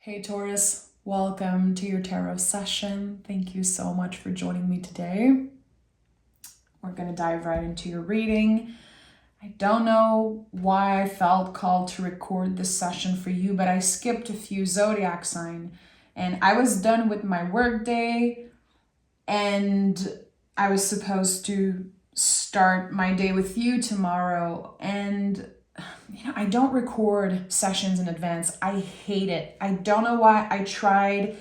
Hey Taurus, welcome to your tarot session. Thank you so much for joining me today. We're going to dive right into your reading. I don't know why I felt called to record this session for you, but I skipped a few zodiac signs and I was done with my work day and I was supposed to start my day with you tomorrow, and I don't record sessions in advance. I hate it. I don't know why. I tried.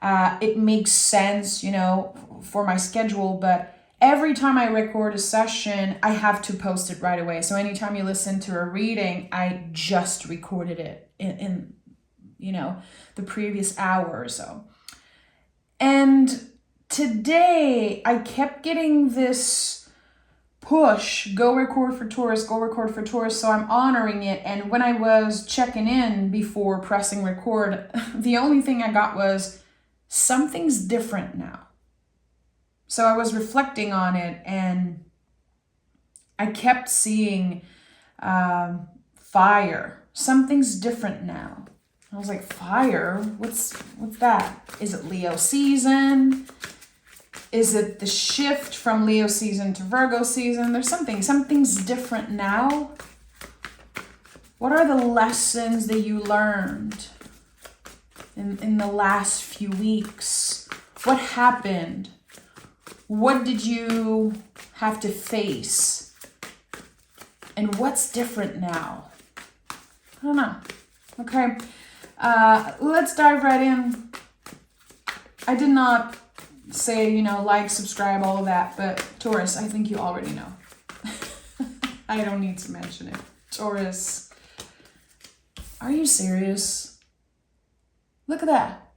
It makes sense, for my schedule, but every time I record a session, I have to post it right away. So anytime you listen to a reading, I just recorded it in the previous hour or so. And today I kept getting this push, go record for Taurus, go record for Taurus. So I'm honoring it. And when I was checking in before pressing record, the only thing I got was something's different now. So I was reflecting on it and I kept seeing fire. Something's different now. I was like, fire? What's that? Is it Leo season? Is it the shift from Leo season to Virgo season? There's something's different now. What are the lessons that you learned in the last few weeks? What happened? What did you have to face? And what's different now? I don't know. Okay, let's dive right in. I did not say, like, subscribe, all of that, but Taurus, I think you already know. I don't need to mention it. Taurus, are you serious? Look at that.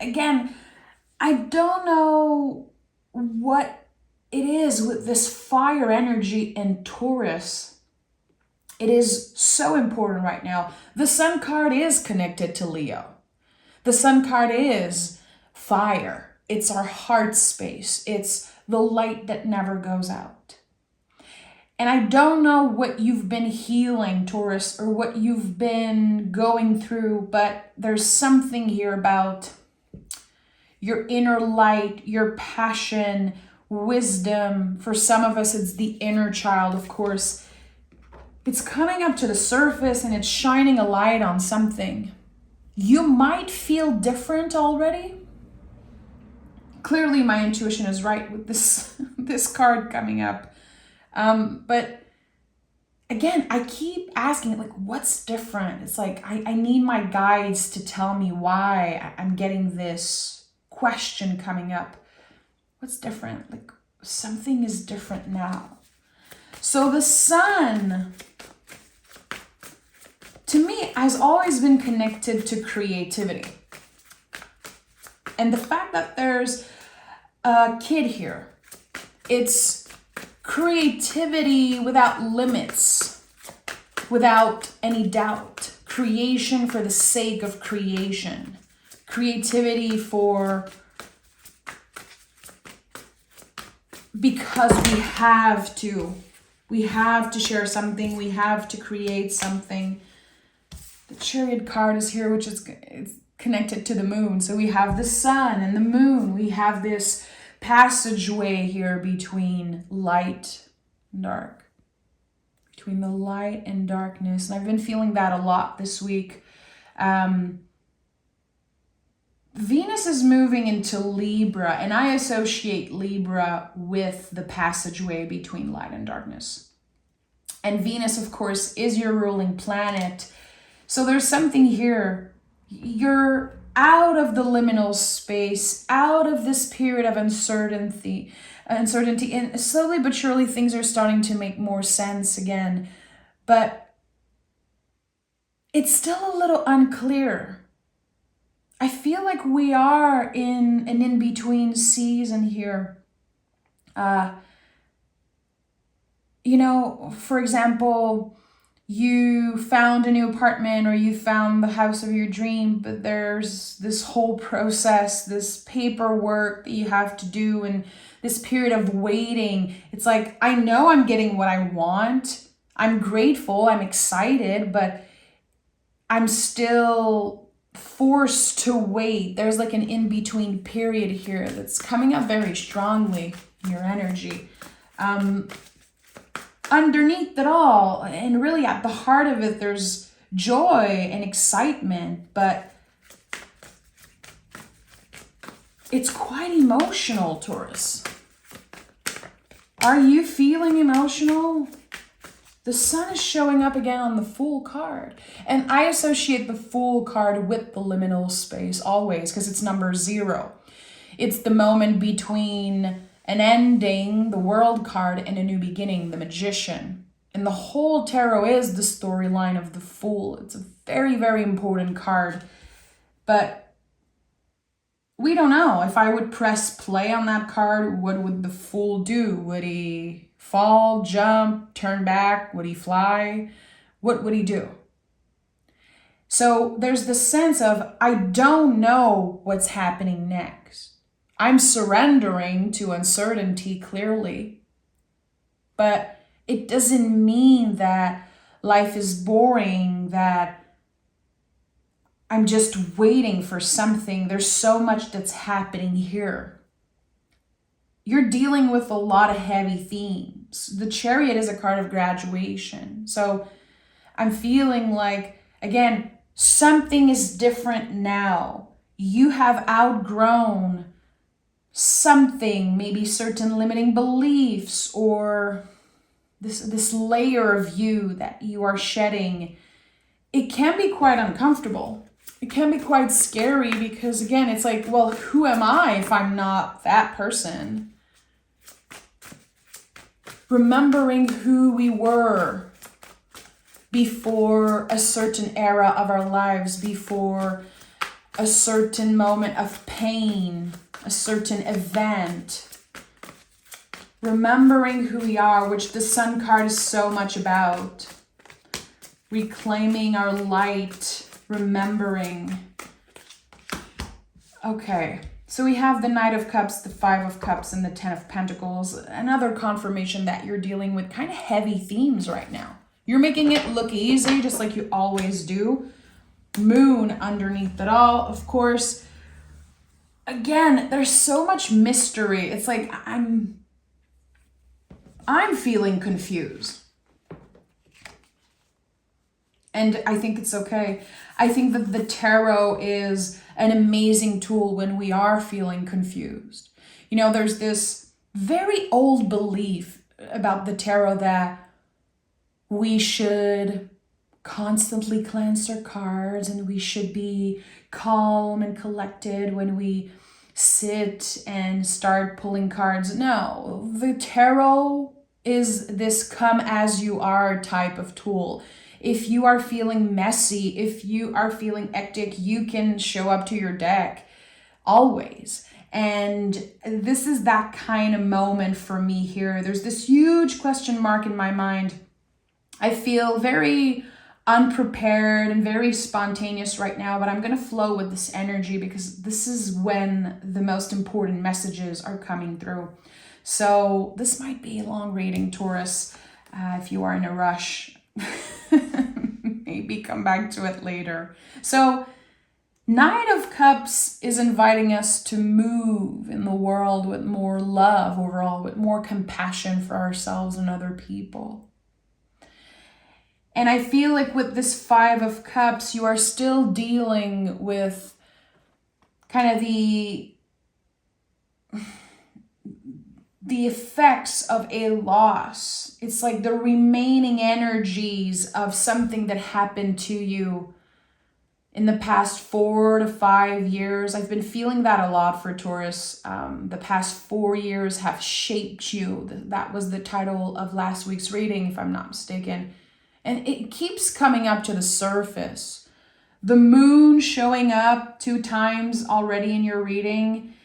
Again, I don't know what it is with this fire energy in Taurus. It is so important right now. The Sun card is connected to Leo. The Sun card is fire. It's our heart space. It's the light that never goes out. And I don't know what you've been healing, Taurus, or what you've been going through, but there's something here about your inner light, your passion, wisdom. For some of us, it's the inner child, of course. It's coming up to the surface and it's shining a light on something. You might feel different already. Clearly, my intuition is right with this card coming up. But again, I keep asking, like, what's different? It's like I need my guides to tell me why I'm getting this question coming up. What's different? Like, something is different now. So the Sun, to me, has always been connected to creativity. And the fact that there's a kid here, it's creativity without limits, without any doubt. Creation for the sake of creation. Creativity because we have to. We have to share something. We have to create something. The Chariot card is here, which is it's connected to the moon. So we have the sun and the moon. We have this passageway here between light and dark. Between the light and darkness. And I've been feeling that a lot this week. Venus is moving into Libra, and I associate Libra with the passageway between light and darkness. And Venus, of course, is your ruling planet. So there's something here. You're out of the liminal space, out of this period of uncertainty, and slowly but surely things are starting to make more sense again. But it's still a little unclear. I feel like we are in an in-between season here. For example, you found a new apartment or you found the house of your dream, but there's this whole process, this paperwork that you have to do, and this period of waiting. It's like, I know I'm getting what I want. I'm grateful, I'm excited, but I'm still forced to wait. There's like an in-between period here that's coming up very strongly in your energy. Underneath it all, and really at the heart of it, there's joy and excitement, but it's quite emotional, Taurus. Are you feeling emotional? The sun is showing up again on the Fool card. And I associate the Fool card with the liminal space always because it's number 0. It's the moment between an ending, the World card, and a new beginning, the Magician. And the whole tarot is the storyline of the Fool. It's a very, very important card. But we don't know. If I would press play on that card, what would the Fool do? Would he fall, jump, turn back? Would he fly? What would he do? So there's the sense of, I don't know what's happening next. I'm surrendering to uncertainty clearly, but it doesn't mean that life is boring, that I'm just waiting for something. There's so much that's happening here. You're dealing with a lot of heavy themes. The Chariot is a card of graduation. So I'm feeling like, again, something is different now. You have outgrown something, maybe certain limiting beliefs or this layer of you that you are shedding. It can be quite uncomfortable. It can be quite scary because, again, it's like, well, who am I if I'm not that person? Remembering who we were before a certain era of our lives, before a certain moment of pain, a certain event. Remembering who we are, which the Sun card is so much about. Reclaiming our light, remembering. Okay, so we have the Knight of Cups, the 5 of Cups, and the 10 of Pentacles. Another confirmation that you're dealing with kind of heavy themes right now. You're making it look easy, just like you always do. Moon underneath it all, of course. Again, there's so much mystery. It's like I'm feeling confused. And I think it's okay. I think that the tarot is an amazing tool when we are feeling confused. You know, there's this very old belief about the tarot that we should constantly cleanse our cards and we should be calm and collected when we sit and start pulling cards. No, the tarot is this come as you are type of tool. If you are feeling messy, if you are feeling hectic, you can show up to your deck always. And this is that kind of moment for me here. There's this huge question mark in my mind. I feel very unprepared and very spontaneous right now, but I'm going to flow with this energy because this is when the most important messages are coming through. So this might be a long reading, Taurus. If you are in a rush, maybe come back to it later. So Knight of Cups is inviting us to move in the world with more love overall, with more compassion for ourselves and other people. And I feel like with this 5 of Cups, you are still dealing with kind of the effects of a loss. It's like the remaining energies of something that happened to you in the past 4 to 5 years. I've been feeling that a lot for Taurus. The past 4 years have shaped you. That was the title of last week's reading, if I'm not mistaken. And it keeps coming up to the surface. The moon showing up 2 times already in your reading.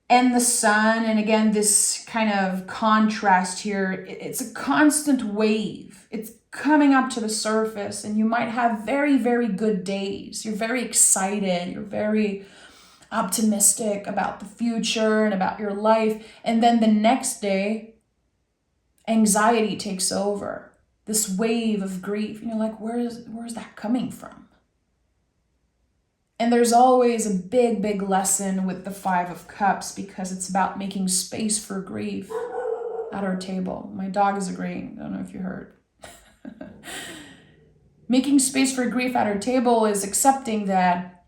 And the sun, and again, this kind of contrast here. It's a constant wave. It's coming up to the surface, and you might have very, very good days. You're very excited. You're very optimistic about the future and about your life. And then the next day, anxiety takes over. This wave of grief, and you're like, where's that coming from? And there's always a big, big lesson with the Five of Cups because it's about making space for grief at our table. My dog is agreeing. I don't know if you heard. Making space for grief at our table is accepting that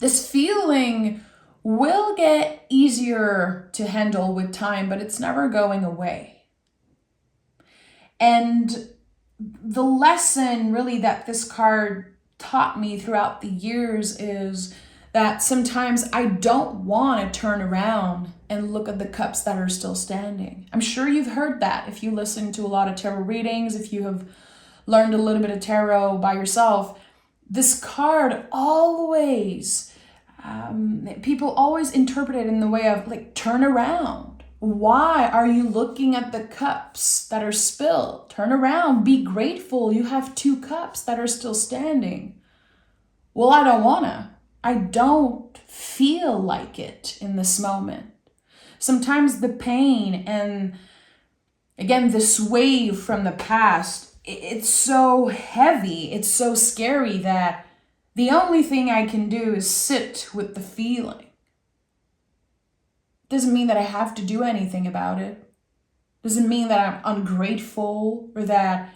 this feeling will get easier to handle with time, but it's never going away. And the lesson really that this card taught me throughout the years is that sometimes I don't want to turn around and look at the cups that are still standing. I'm sure you've heard that if you listen to a lot of tarot readings, if you have learned a little bit of tarot by yourself. This card always, people always interpret it in the way of like, turn around. Why are you looking at the cups that are spilled? Turn around, be grateful. You have 2 cups that are still standing. Well, I don't wanna. I don't feel like it in this moment. Sometimes the pain and, again, this wave from the past, it's so heavy, it's so scary that the only thing I can do is sit with the feeling. Doesn't mean that I have to do anything about it. Doesn't mean that I'm ungrateful or that,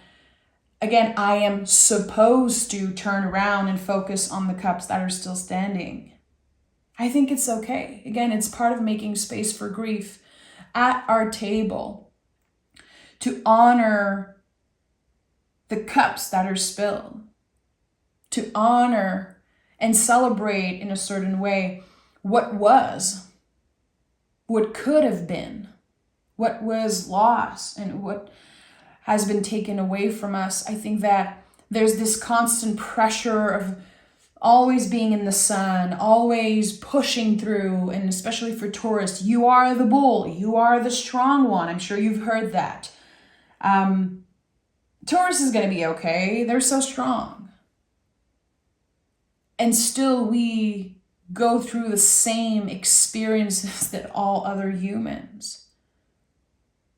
again, I am supposed to turn around and focus on the cups that are still standing. I think it's okay. Again, it's part of making space for grief at our table to honor the cups that are spilled, to honor and celebrate in a certain way what was, what could have been, what was lost, and what has been taken away from us. I think that there's this constant pressure of always being in the sun, always pushing through, and especially for Taurus, you are the bull, you are the strong one. I'm sure you've heard that. Taurus is going to be okay. They're so strong. And still we go through the same experiences that all other humans.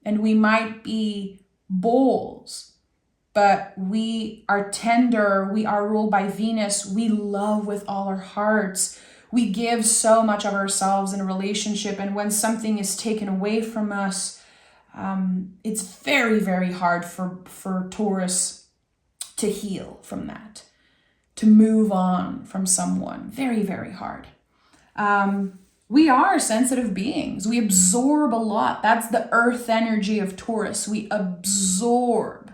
And we might be bulls, but we are tender, we are ruled by Venus, we love with all our hearts, we give so much of ourselves in a relationship, and when something is taken away from us, it's very, very hard for Taurus to heal from that, to move on from someone. Very, very hard. We are sensitive beings. We absorb a lot. That's the earth energy of Taurus. We absorb,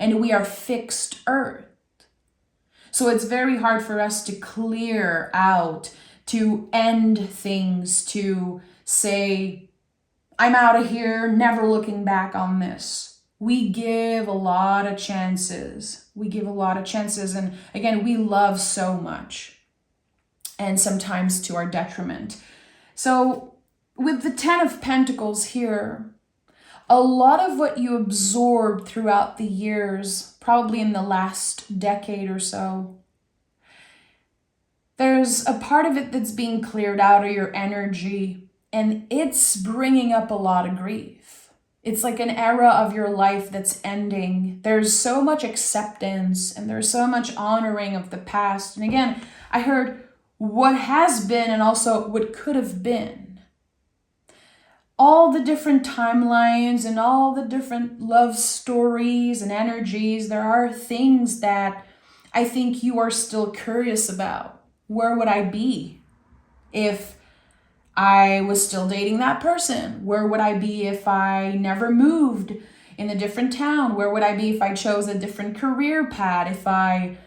and we are fixed earth. So it's very hard for us to clear out, to end things, to say, I'm out of here, never looking back on this. We give a lot of chances. We give a lot of chances. And again, we love so much, and sometimes to our detriment. So with the 10 of Pentacles here, a lot of what you absorbed throughout the years, probably in the last decade or so, there's a part of it that's being cleared out of your energy, and it's bringing up a lot of grief. It's like an era of your life that's ending. There's so much acceptance and there's so much honoring of the past. And again, I heard what has been and also what could have been. All the different timelines and all the different love stories and energies, there are things that I think you are still curious about. Where would I be if I was still dating that person? Where would I be if I never moved in a different town? Where would I be if I chose a different career path? If I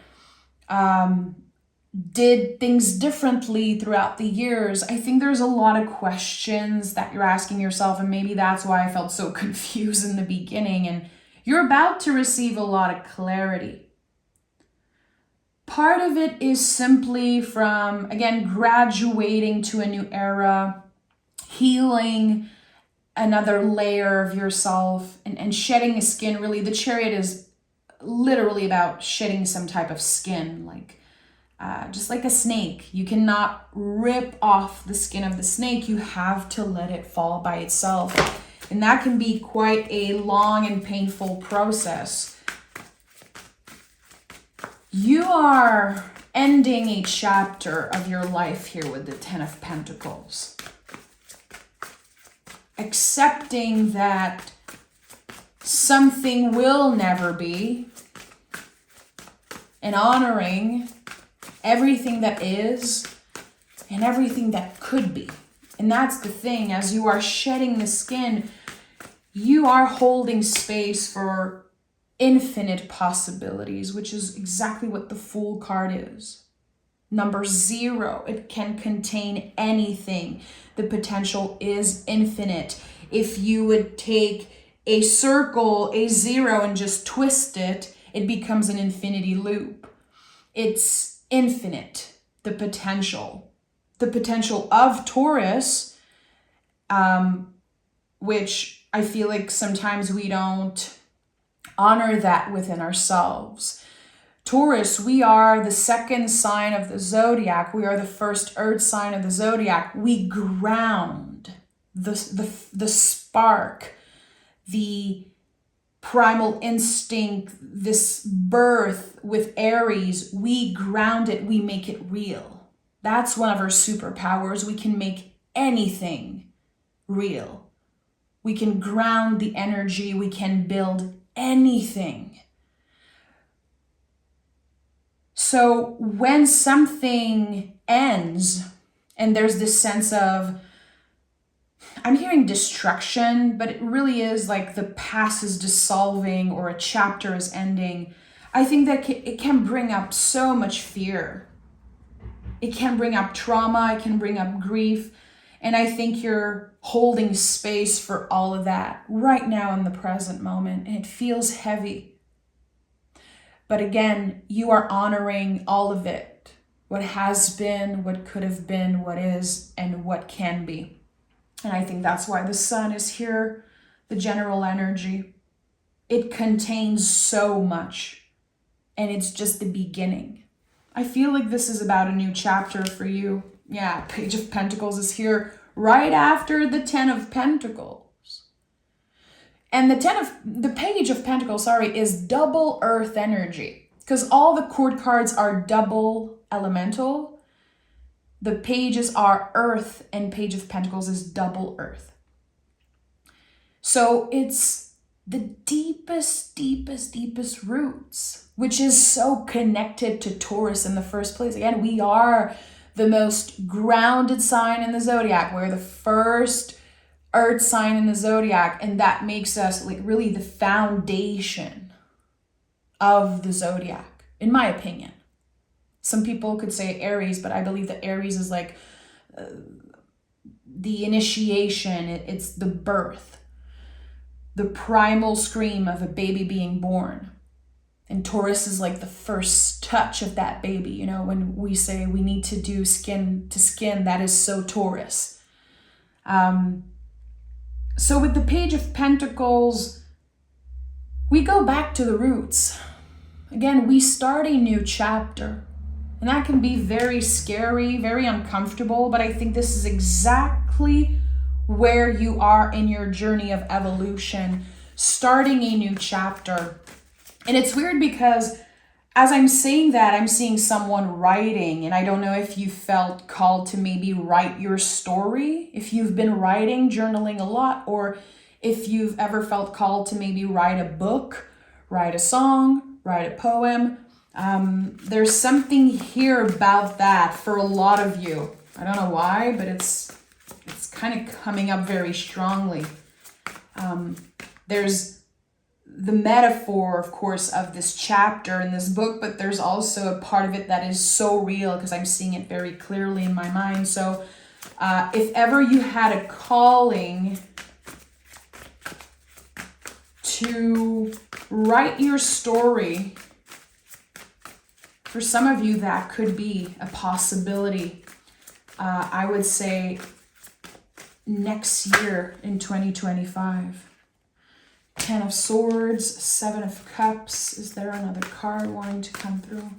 did things differently throughout the years? I think there's a lot of questions that you're asking yourself, and maybe that's why I felt so confused in the beginning, and you're about to receive a lot of clarity. Part of it is simply from, again, graduating to a new era, healing another layer of yourself, and shedding a skin. Really, the Chariot is literally about shedding some type of skin, like just like a snake. You cannot rip off the skin of the snake. You have to let it fall by itself. And that can be quite a long and painful process. You are ending a chapter of your life here with the Ten of Pentacles. Accepting that something will never be, and honoring everything that is and everything that could be. And that's the thing, as you are shedding the skin, you are holding space for infinite possibilities, which is exactly what the Fool card is. Number 0, it can contain anything. The potential is infinite. If you would take a circle, a 0, and just twist it, it becomes an infinity loop. It's infinite, the potential. The potential of Taurus, which I feel like sometimes we don't honor that within ourselves. Taurus, we are the second sign of the zodiac. We are the first earth sign of the zodiac. We ground the spark, the primal instinct, this birth with Aries. We ground it, we make it real. That's one of our superpowers. We can make anything real. We can ground the energy, we can build anything. So when something ends, and there's this sense of, I'm hearing destruction, but it really is like the past is dissolving or a chapter is ending. I think that it can bring up so much fear. It can bring up trauma, it can bring up grief. And I think you're holding space for all of that right now in the present moment. And it feels heavy. But again, you are honoring all of it. What has been, what could have been, what is, and what can be. And I think that's why the sun is here, the general energy. It contains so much. And it's just the beginning. I feel like this is about a new chapter for you. Yeah, Page of Pentacles is here right after the Ten of Pentacles. And the Page of Pentacles, is double earth energy. Because all the court cards are double elemental. The pages are earth, and Page of Pentacles is double earth. So it's the deepest roots, which is so connected to Taurus in the first place. Again, we are the most grounded sign in the zodiac. We're the first earth sign in the zodiac, and that makes us like really the foundation of the zodiac, in my opinion. Some people could say Aries, but I believe that Aries is like the initiation. It's the birth, the primal scream of a baby being born. And Taurus is like the first touch of that baby. You know, when we say we need to do skin to skin, that is so Taurus. So with the Page of Pentacles, we go back to the roots. Again, we start a new chapter. And that can be very scary, very uncomfortable, but I think this is exactly where you are in your journey of evolution, starting a new chapter. And it's weird because as I'm saying that, I'm seeing someone writing, and I don't know if you felt called to maybe write your story, if you've been writing, journaling a lot, or if you've ever felt called to maybe write a book, write a song, write a poem. There's something here about that for a lot of you. I don't know why, but it's kind of coming up very strongly. There's the metaphor, of course, of this chapter in this book, but there's also a part of it that is so real because I'm seeing it very clearly in my mind. So if ever you had a calling to write your story, for some of you that could be a possibility. I would say next year in 2025. 10 of Swords, 7 of Cups. Is there another card wanting to come through?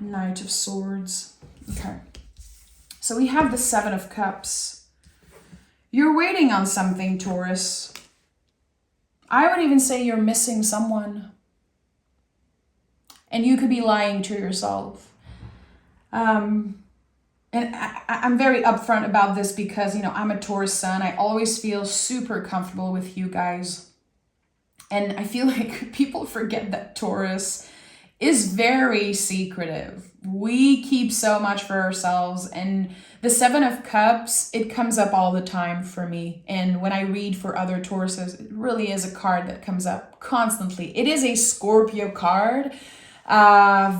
Knight of Swords. Okay. So we have the 7 of Cups. You're waiting on something, Taurus. I would even say you're missing someone. And you could be lying to yourself. And I'm very upfront about this because, I'm a Taurus sun. I always feel super comfortable with you guys. And I feel like people forget that Taurus is very secretive. We keep so much for ourselves. And the Seven of Cups, it comes up all the time for me. And when I read for other Tauruses, it really is a card that comes up constantly. It is a Scorpio card.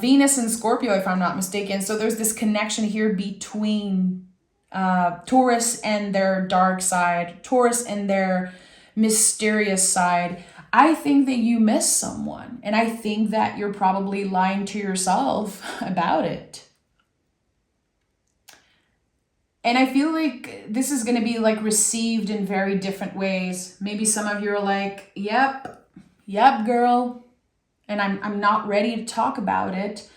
Venus and Scorpio, if I'm not mistaken. So there's this connection here between Taurus and their dark side, Taurus and their mysterious side. I think that you miss someone, and I think that you're probably lying to yourself about it. And I feel like this is going to be like received in very different ways. Maybe some of you are like, yep, girl. And I'm not ready to talk about it.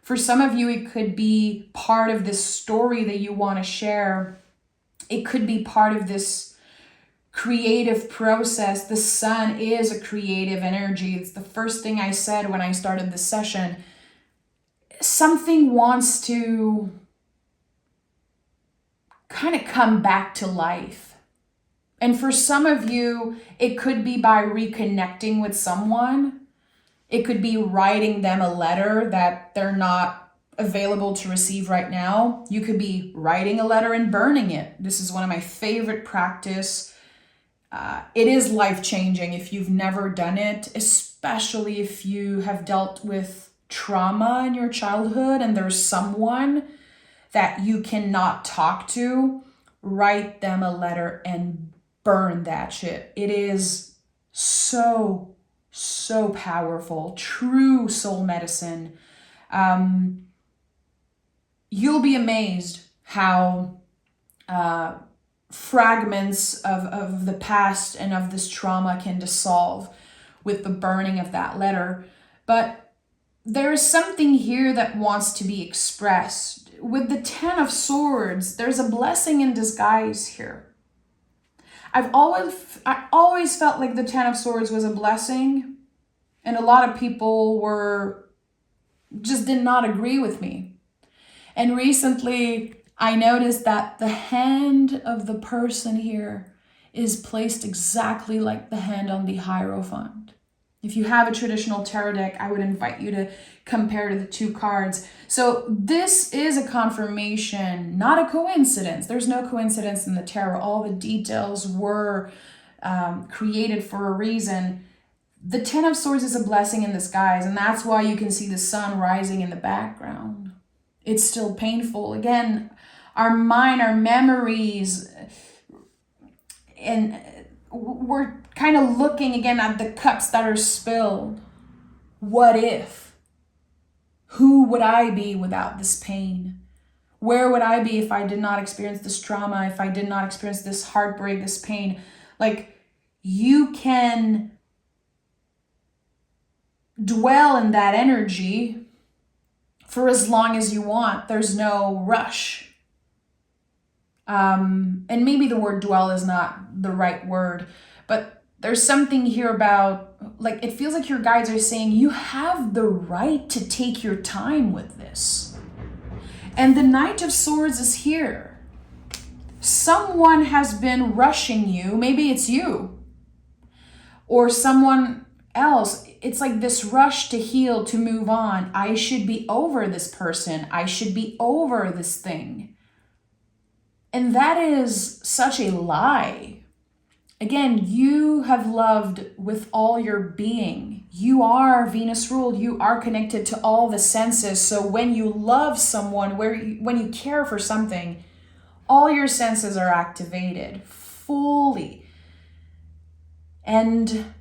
For some of you, it could be part of this story that you want to share. It could be part of this creative process. The sun is a creative energy. It's the first thing I said when I started this session. Something wants to kind of come back to life. And for some of you, it could be by reconnecting with someone. It could be writing them a letter that they're not available to receive right now. You could be writing a letter and burning it. This is one of my favorite practice. It is life-changing if you've never done it, especially if you have dealt with trauma in your childhood and there's someone that you cannot talk to. Write them a letter and burn that shit. It is so powerful. True soul medicine. You'll be amazed how fragments of the past and of this trauma can dissolve with the burning of that letter. But there is something here that wants to be expressed. With the Ten of Swords, there's a blessing in disguise here. I always felt like the Ten of Swords was a blessing, and a lot of people just did not agree with me. And recently, I noticed that the hand of the person here is placed exactly like the hand on the Hierophant. If you have a traditional tarot deck, I would invite you to compare to the two cards. So this is a confirmation, not a coincidence. There's no coincidence in the tarot. All the details were created for a reason. The Ten of Swords is a blessing in disguise, and that's why you can see the sun rising in the background. It's still painful. Again, our mind, our memories, and we're kind of looking again at the cups that are spilled. What if? Who would I be without this pain? Where would I be if I did not experience this trauma, if I did not experience this heartbreak, this pain? Like, you can dwell in that energy for as long as you want. There's no rush. And maybe the word dwell is not the right word, but there's something here about, like, it feels like your guides are saying you have the right to take your time with this. And the Knight of Swords is here. Someone has been rushing you. Maybe it's you or someone else. It's like this rush to heal, to move on. I should be over this person. I should be over this thing. And that is such a lie. Again, you have loved with all your being. You are Venus ruled. You are connected to all the senses. So when you love someone, when you care for something, all your senses are activated fully. And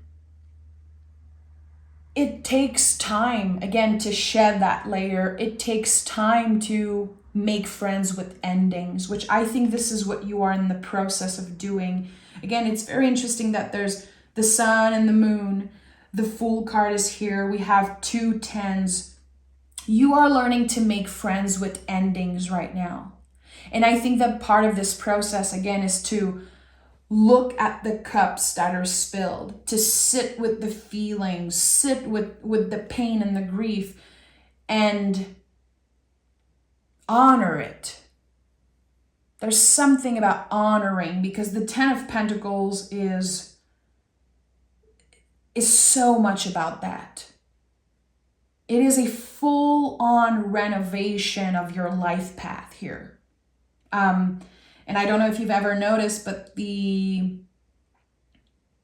it takes time, again, to shed that layer. It takes time to make friends with endings, which I think this is what you are in the process of doing. Again, it's very interesting that there's the sun and the moon. The Fool card is here. We have 2 tens. You are learning to make friends with endings right now. And I think that part of this process, again, is to look at the cups that are spilled, to sit with the feelings, sit with the pain and the grief, and honor it. There's something about honoring, because the Ten of Pentacles is so much about that. It is a full-on renovation of your life path here. And I don't know if you've ever noticed, but the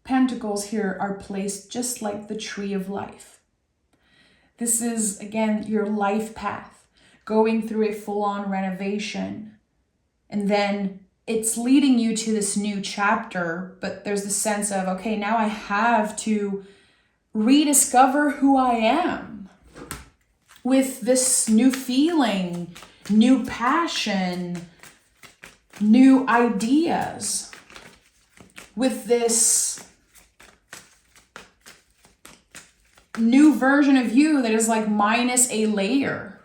pentacles here are placed just like the tree of life. This is, again, your life path, going through a full-on renovation. And then it's leading you to this new chapter, but there's the sense of, okay, now I have to rediscover who I am with this new feeling, new passion, new ideas, with this new version of you that is like minus a layer.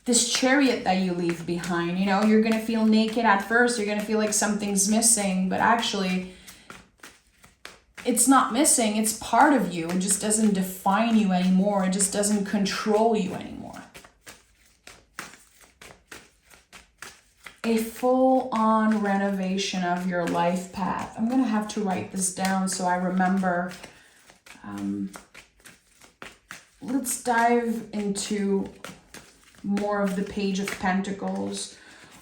This chariot that you leave behind, you know, you're going to feel naked at first. You're going to feel like something's missing, but actually it's not missing. It's part of you. It just doesn't define you anymore. It just doesn't control you anymore. A full-on renovation of your life path. I'm going to have to write this down so I remember. Let's dive into more of the Page of Pentacles.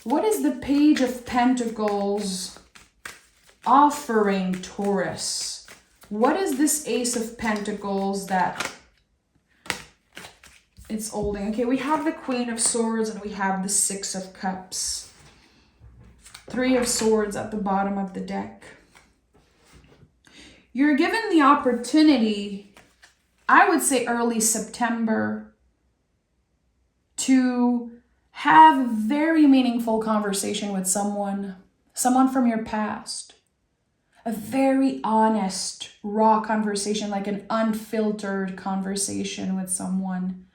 What is the Page of Pentacles offering Taurus? What is this Ace of Pentacles that it's holding? Okay, we have the Queen of Swords and we have the Six of Cups. Three of Swords at the bottom of the deck. You're given the opportunity, I would say early September, to have a very meaningful conversation with someone from your past. A very honest, raw conversation, like an unfiltered conversation with someone.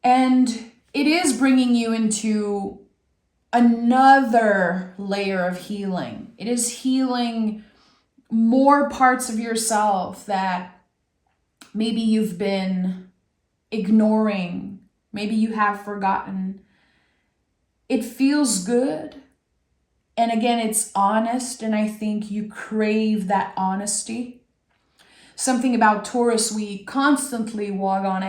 And it is bringing you into another layer of healing. It is healing more parts of yourself that maybe you've been ignoring. Maybe you have forgotten. It feels good. And again, it's honest. And I think you crave that honesty. Something about Taurus, we constantly walk on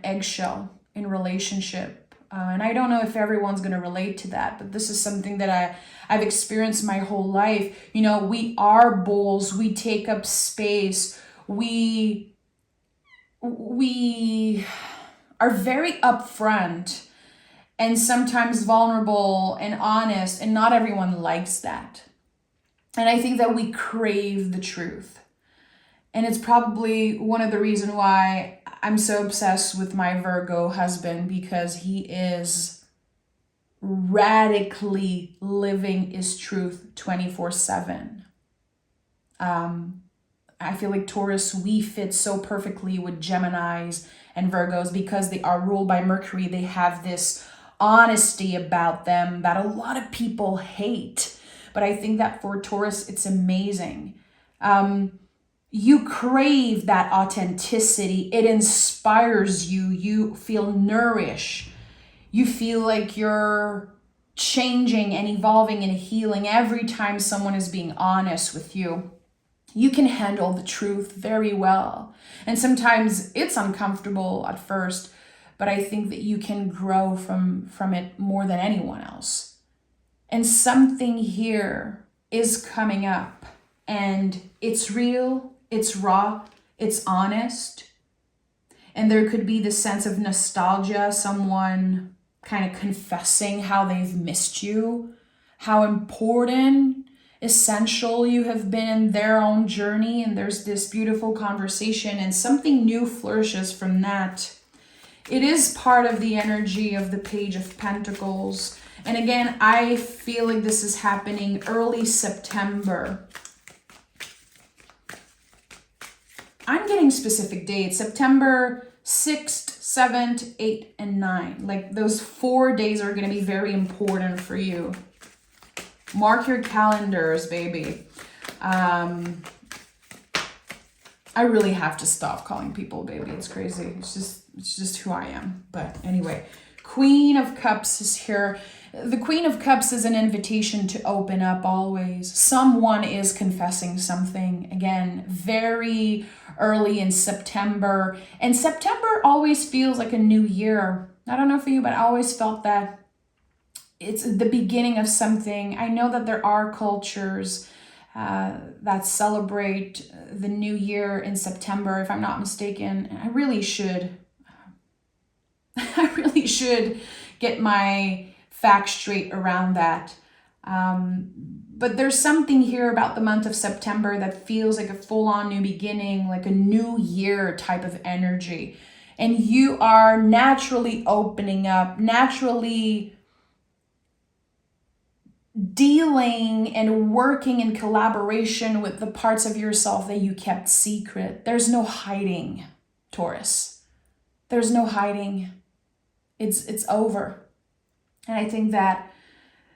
eggshell in relationship. And I don't know if everyone's going to relate to that, but this is something that I've experienced my whole life. You know, we are bulls. We take up space. We are very upfront and sometimes vulnerable and honest, and not everyone likes that. And I think that we crave the truth. And it's probably one of the reasons why I'm so obsessed with my Virgo husband, because he is radically living his truth 24/7. I feel like Taurus, we fit so perfectly with Geminis and Virgos because they are ruled by Mercury. They have this honesty about them that a lot of people hate. But I think that for Taurus, it's amazing. You crave that authenticity. It inspires you. You feel nourished. You feel like you're changing and evolving and healing every time someone is being honest with you. You can handle the truth very well. And sometimes it's uncomfortable at first, but I think that you can grow from it more than anyone else. And something here is coming up, and it's real, it's raw, it's honest. And there could be this sense of nostalgia, someone kind of confessing how they've missed you, how important, essential you have been in their own journey. And there's this beautiful conversation and something new flourishes from that. It is part of the energy of the Page of Pentacles. And again, I feel like this is happening early September. I'm getting specific dates. September 6th, 7th, 8th, and 9th. Like those 4 days are going to be very important for you. Mark your calendars, baby. I I really have to stop calling people baby. It's crazy. It's just who I am. But anyway, Queen of Cups is here. The Queen of Cups is an invitation to open up always. Someone is confessing something. Again, very early in September. And September always feels like a new year. I don't know for you, but I always felt that it's the beginning of something. I know that there are cultures that celebrate the new year in September, if I'm not mistaken. I really should get my facts straight around that. But there's something here about the month of September that feels like a full-on new beginning, like a new year type of energy. And you are naturally opening up, naturally dealing and working in collaboration with the parts of yourself that you kept secret. There's no hiding, Taurus. There's no hiding. It's over. And I think that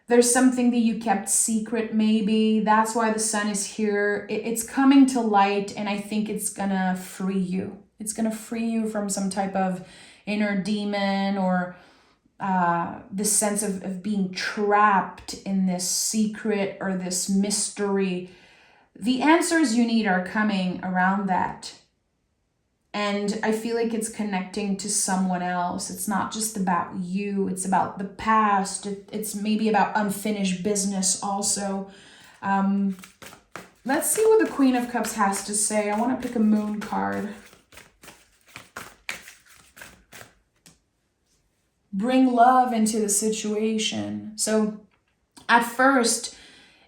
there's something that you kept secret, maybe. That's why the sun is here. It's coming to light, and I think it's gonna free you. It's gonna free you from some type of inner demon or this sense of being trapped in this secret or this mystery. The answers you need are coming around that. And I feel like it's connecting to someone else. It's not just about you. It's about the past. It's maybe about unfinished business also. Let's see what the Queen of Cups has to say. I want to pick a moon card. Bring love into the situation. So at first,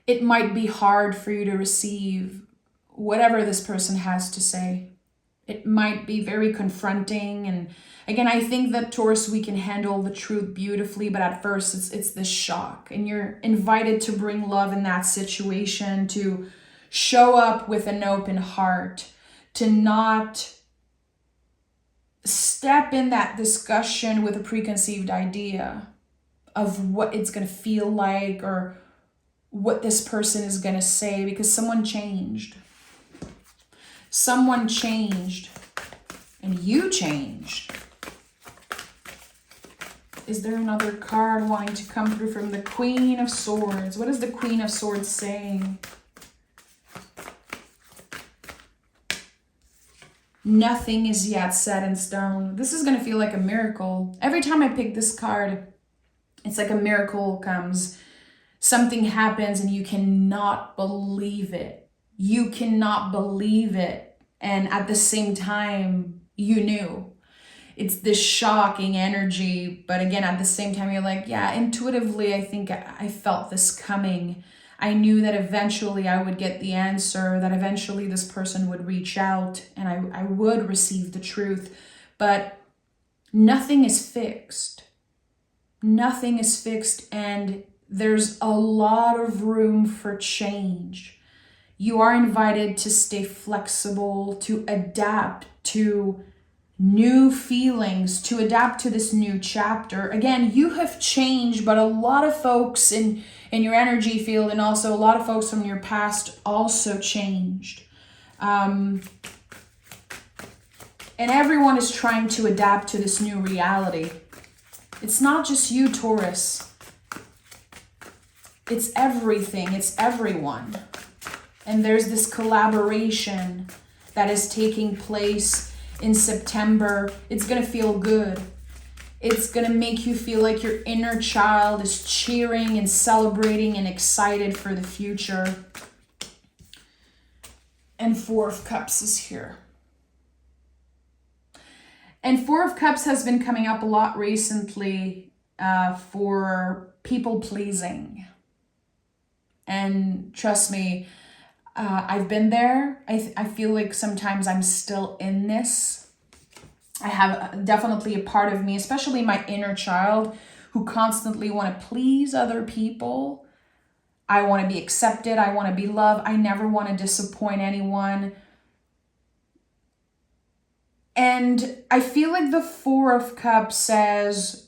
it might be hard for you to receive whatever this person has to say. It might be very confronting. And again, I think that Taurus, we can handle the truth beautifully, but at first it's this shock. And you're invited to bring love in that situation, to show up with an open heart, to not step in that discussion with a preconceived idea of what it's going to feel like or what this person is going to say, because someone changed. Someone changed, and you changed. Is there another card wanting to come through from the Queen of Swords? What is the Queen of Swords saying? Nothing is yet set in stone. This is going to feel like a miracle. Every time I pick this card, it's like a miracle comes. Something happens and you cannot believe it. You cannot believe it. And at the same time, you knew. It's this shocking energy. But again, at the same time, you're like, yeah, intuitively, I think I felt this coming. I knew that eventually I would get the answer, that eventually this person would reach out and I would receive the truth. But nothing is fixed. Nothing is fixed, and there's a lot of room for change. You are invited to stay flexible, to adapt to new feelings, to adapt to this new chapter. Again, you have changed, but a lot of folks in your energy field and also a lot of folks from your past also changed. And everyone is trying to adapt to this new reality. It's not just you, Taurus. It's everything. It's everyone. And there's this collaboration that is taking place in September. It's going to feel good. It's going to make you feel like your inner child is cheering and celebrating and excited for the future. And Four of Cups is here. And Four of Cups has been coming up a lot recently for people pleasing. And trust me, I've been there. I feel like sometimes I'm still in this. I have definitely a part of me, especially my inner child, who constantly want to please other people. I want to be accepted. I want to be loved. I never want to disappoint anyone. And I feel like the Four of Cups says,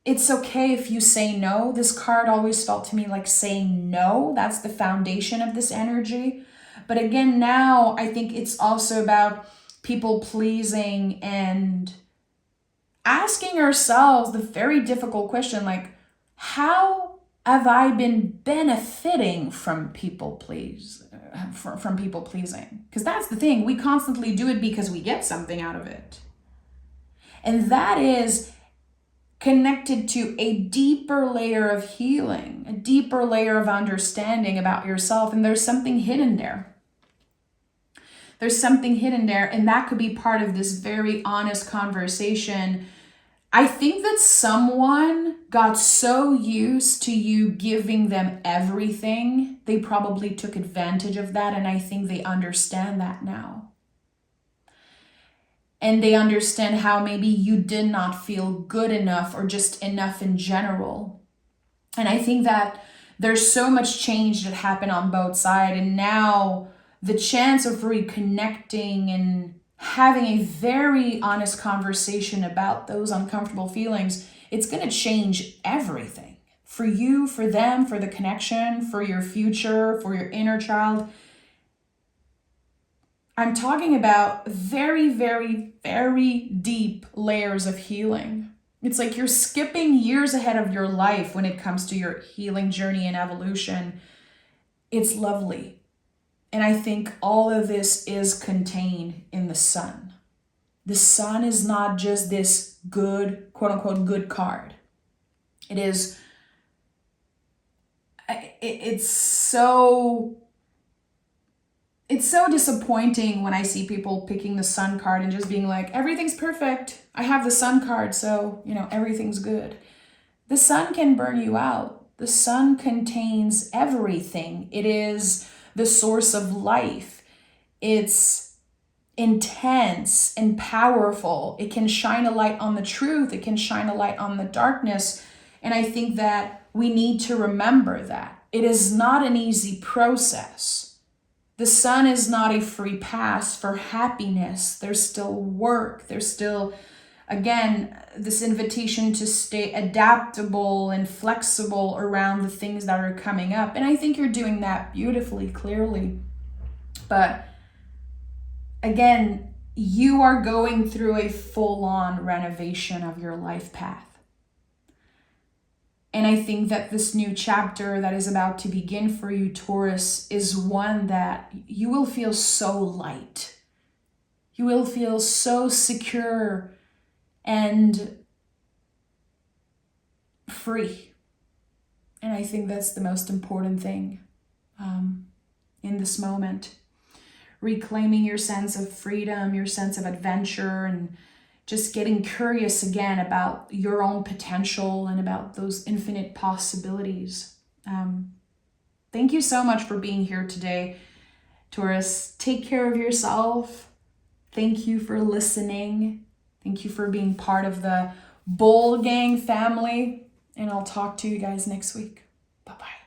it's okay if you say no. This card always felt to me like saying no. That's the foundation of this energy. But again, now I think it's also about people pleasing and asking ourselves the very difficult question, like, how have I been benefiting from people pleasing? Because that's the thing, we constantly do it because we get something out of it. And that is connected to a deeper layer of healing, a deeper layer of understanding about yourself. And there's something hidden there. There's something hidden there. And that could be part of this very honest conversation. I think that someone got so used to you giving them everything, they probably took advantage of that. And I think they understand that now. And they understand how maybe you did not feel good enough or just enough in general. And I think that there's so much change that happened on both sides. And now the chance of reconnecting and having a very honest conversation about those uncomfortable feelings, it's going to change everything for you, for them, for the connection, for your future, for your inner child. I'm talking about very, very, very deep layers of healing. It's like you're skipping years ahead of your life when it comes to your healing journey and evolution. It's lovely. And I think all of this is contained in the sun. The sun is not just this good, quote unquote, good card. It's so disappointing when I see people picking the sun card and just being like, everything's perfect. I have the sun card, so, everything's good. The sun can burn you out. The sun contains everything. It is the source of life. It's intense and powerful. It can shine a light on the truth. It can shine a light on the darkness. And I think that we need to remember that. It is not an easy process. The sun is not a free pass for happiness. There's still work. There's still, again, this invitation to stay adaptable and flexible around the things that are coming up. And I think you're doing that beautifully, clearly. But again, you are going through a full-on renovation of your life path. And I think that this new chapter that is about to begin for you, Taurus, is one that you will feel so light. You will feel so secure and free. And I think that's the most important thing in this moment. Reclaiming your sense of freedom, your sense of adventure, and just getting curious again about your own potential and about those infinite possibilities. Thank you so much for being here today, Taurus. Take care of yourself. Thank you for listening. Thank you for being part of the Bowl Gang family. And I'll talk to you guys next week. Bye-bye.